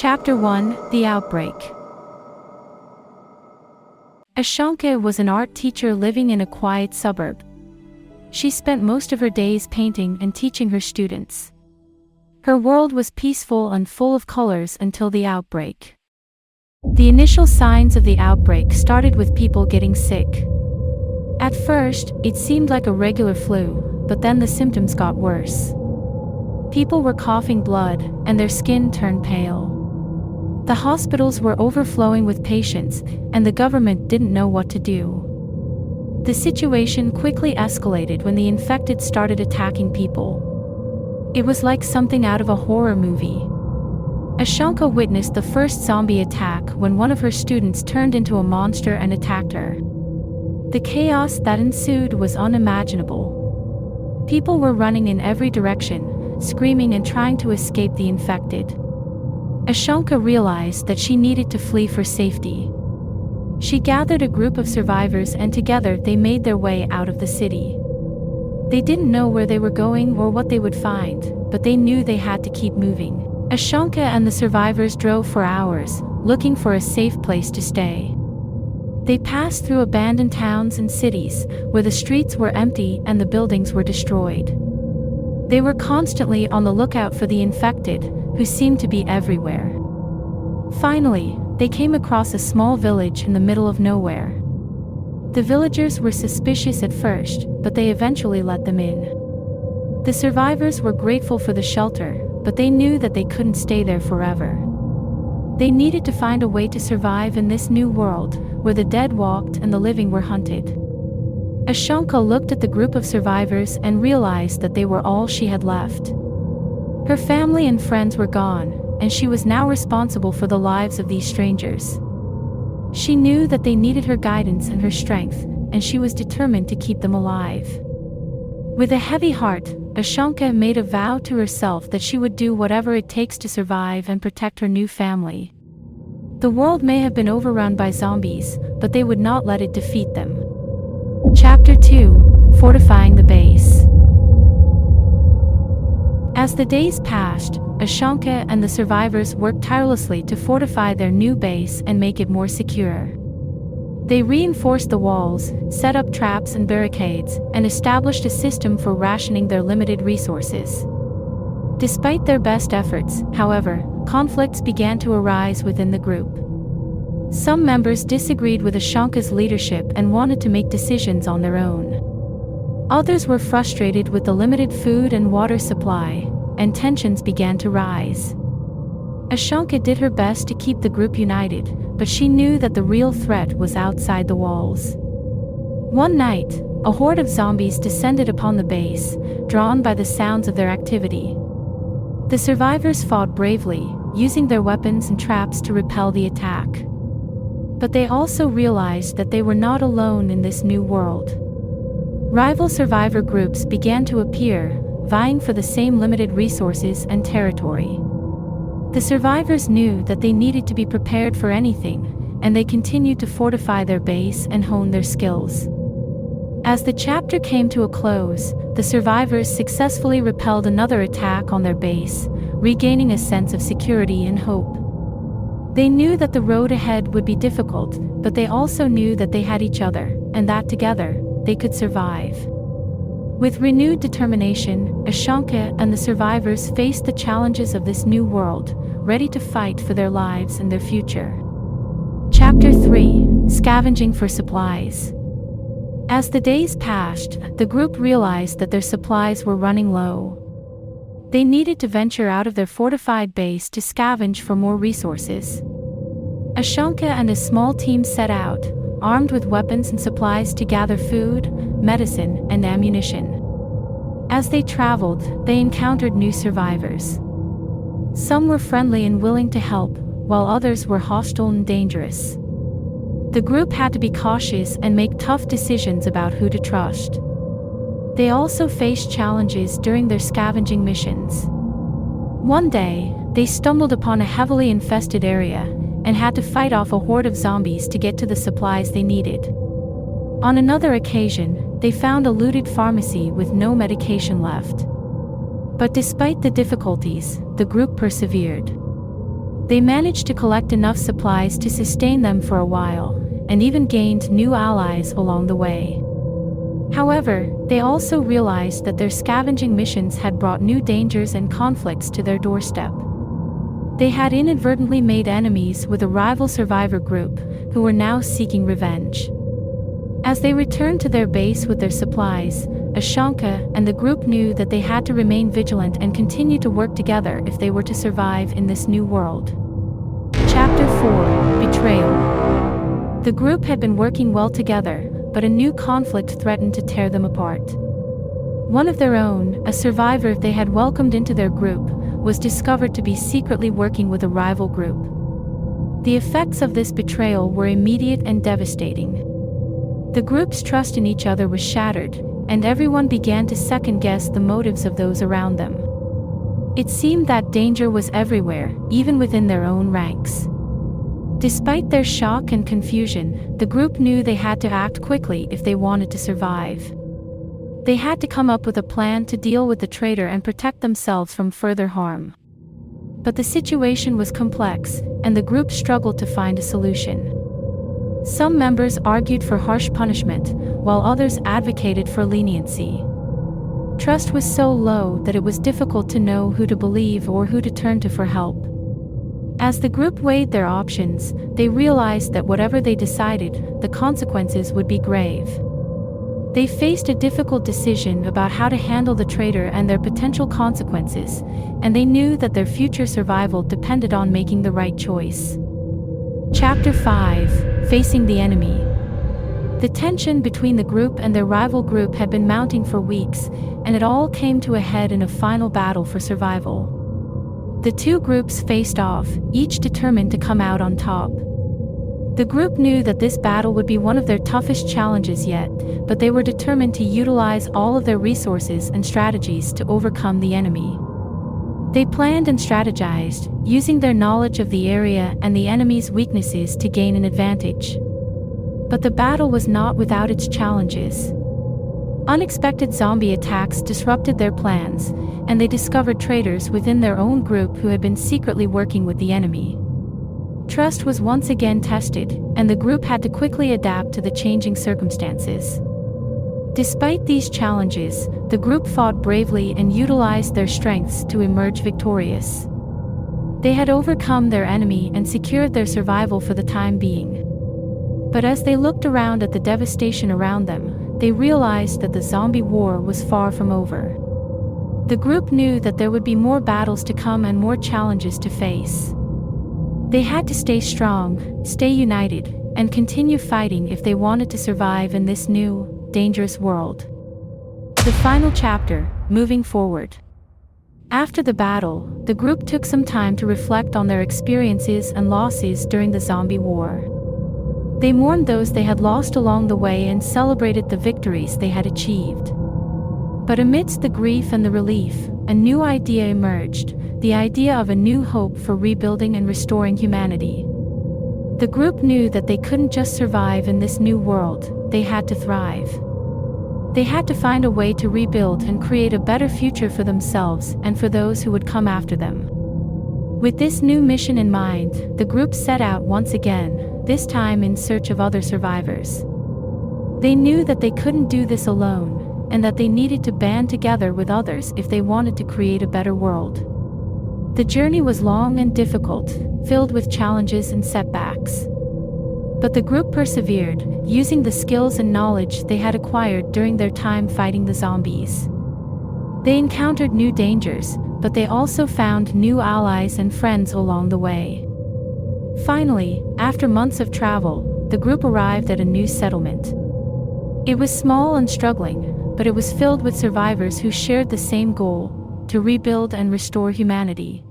Chapter 1: The Outbreak. Ashanka was an art teacher living in a quiet suburb. She spent most of her days painting and teaching her students. Her world was peaceful and full of colors until the outbreak. The initial signs of the outbreak started with people getting sick. At first, it seemed like a regular flu, but then the symptoms got worse. People were coughing blood, and their skin turned pale. The hospitals were overflowing with patients, and the government didn't know what to do. The situation quickly escalated when the infected started attacking people. It was like something out of a horror movie. Ashanka witnessed the first zombie attack when one of her students turned into a monster and attacked her. The chaos that ensued was unimaginable. People were running in every direction, screaming and trying to escape the infected. Ashanka realized that she needed to flee for safety. She gathered a group of survivors and together they made their way out of the city. They didn't know where they were going or what they would find, but they knew they had to keep moving. Ashanka and the survivors drove for hours, looking for a safe place to stay. They passed through abandoned towns and cities, where the streets were empty and the buildings were destroyed. They were constantly on the lookout for the infected, who seemed to be everywhere. Finally, they came across a small village in the middle of nowhere. The villagers were suspicious at first, but they eventually let them in. The survivors were grateful for the shelter, but they knew that they couldn't stay there forever. They needed to find a way to survive in this new world, where the dead walked and the living were hunted. Ashanka looked at the group of survivors and realized that they were all she had left. Her family and friends were gone, and she was now responsible for the lives of these strangers. She knew that they needed her guidance and her strength, and she was determined to keep them alive. With a heavy heart, Ashanka made a vow to herself that she would do whatever it takes to survive and protect her new family. The world may have been overrun by zombies, but they would not let it defeat them. Chapter 2: Fortifying the Base. As the days passed, Ashanka and the survivors worked tirelessly to fortify their new base and make it more secure. They reinforced the walls, set up traps and barricades, and established a system for rationing their limited resources. Despite their best efforts, however, conflicts began to arise within the group. Some members disagreed with Ashanka's leadership and wanted to make decisions on their own. Others were frustrated with the limited food and water supply, and tensions began to rise. Ashanka did her best to keep the group united, but she knew that the real threat was outside the walls. One night, a horde of zombies descended upon the base, drawn by the sounds of their activity. The survivors fought bravely, using their weapons and traps to repel the attack. But they also realized that they were not alone in this new world. Rival survivor groups began to appear, vying for the same limited resources and territory. The survivors knew that they needed to be prepared for anything, and they continued to fortify their base and hone their skills. As the chapter came to a close, the survivors successfully repelled another attack on their base, regaining a sense of security and hope. They knew that the road ahead would be difficult, but they also knew that they had each other, and that together, they could survive. With renewed determination, Ashanka and the survivors faced the challenges of this new world, ready to fight for their lives and their future. Chapter 3: Scavenging for Supplies. As the days passed, the group realized that their supplies were running low. They needed to venture out of their fortified base to scavenge for more resources. Ashanka and a small team set out, armed with weapons and supplies to gather food, medicine, and ammunition. As they traveled, they encountered new survivors. Some were friendly and willing to help, while others were hostile and dangerous. The group had to be cautious and make tough decisions about who to trust. They also faced challenges during their scavenging missions. One day, they stumbled upon a heavily infested area, and had to fight off a horde of zombies to get to the supplies they needed. On another occasion, they found a looted pharmacy with no medication left. But despite the difficulties, the group persevered. They managed to collect enough supplies to sustain them for a while, and even gained new allies along the way. However, they also realized that their scavenging missions had brought new dangers and conflicts to their doorstep. They had inadvertently made enemies with a rival survivor group, who were now seeking revenge. As they returned to their base with their supplies, Ashanka and the group knew that they had to remain vigilant and continue to work together if they were to survive in this new world. Chapter 4: Betrayal. The group had been working well together, but a new conflict threatened to tear them apart. One of their own, a survivor they had welcomed into their group, was discovered to be secretly working with a rival group. The effects of this betrayal were immediate and devastating. The group's trust in each other was shattered, and everyone began to second-guess the motives of those around them. It seemed that danger was everywhere, even within their own ranks. Despite their shock and confusion, the group knew they had to act quickly if they wanted to survive. They had to come up with a plan to deal with the traitor and protect themselves from further harm. But the situation was complex, and the group struggled to find a solution. Some members argued for harsh punishment, while others advocated for leniency. Trust was so low that it was difficult to know who to believe or who to turn to for help. As the group weighed their options, they realized that whatever they decided, the consequences would be grave. They faced a difficult decision about how to handle the traitor and their potential consequences, and they knew that their future survival depended on making the right choice. Chapter 5: Facing the Enemy. The tension between the group and their rival group had been mounting for weeks, and it all came to a head in a final battle for survival. The two groups faced off, each determined to come out on top. The group knew that this battle would be one of their toughest challenges yet, but they were determined to utilize all of their resources and strategies to overcome the enemy. They planned and strategized, using their knowledge of the area and the enemy's weaknesses to gain an advantage. But the battle was not without its challenges. Unexpected zombie attacks disrupted their plans, and they discovered traitors within their own group who had been secretly working with the enemy. Trust was once again tested, and the group had to quickly adapt to the changing circumstances. Despite these challenges, the group fought bravely and utilized their strengths to emerge victorious. They had overcome their enemy and secured their survival for the time being. But as they looked around at the devastation around them, they realized that the zombie war was far from over. The group knew that there would be more battles to come and more challenges to face. They had to stay strong, stay united, and continue fighting if they wanted to survive in this new, dangerous world. The final chapter: Moving Forward. After the battle, the group took some time to reflect on their experiences and losses during the zombie war. They mourned those they had lost along the way and celebrated the victories they had achieved. But amidst the grief and the relief, a new idea emerged, the idea of a new hope for rebuilding and restoring humanity. The group knew that they couldn't just survive in this new world, they had to thrive. They had to find a way to rebuild and create a better future for themselves and for those who would come after them. With this new mission in mind, the group set out once again, this time in search of other survivors. They knew that they couldn't do this alone, and that they needed to band together with others if they wanted to create a better world. The journey was long and difficult, filled with challenges and setbacks. But the group persevered, using the skills and knowledge they had acquired during their time fighting the zombies. They encountered new dangers, but they also found new allies and friends along the way. Finally, after months of travel, the group arrived at a new settlement. It was small and struggling, but it was filled with survivors who shared the same goal: to rebuild and restore humanity.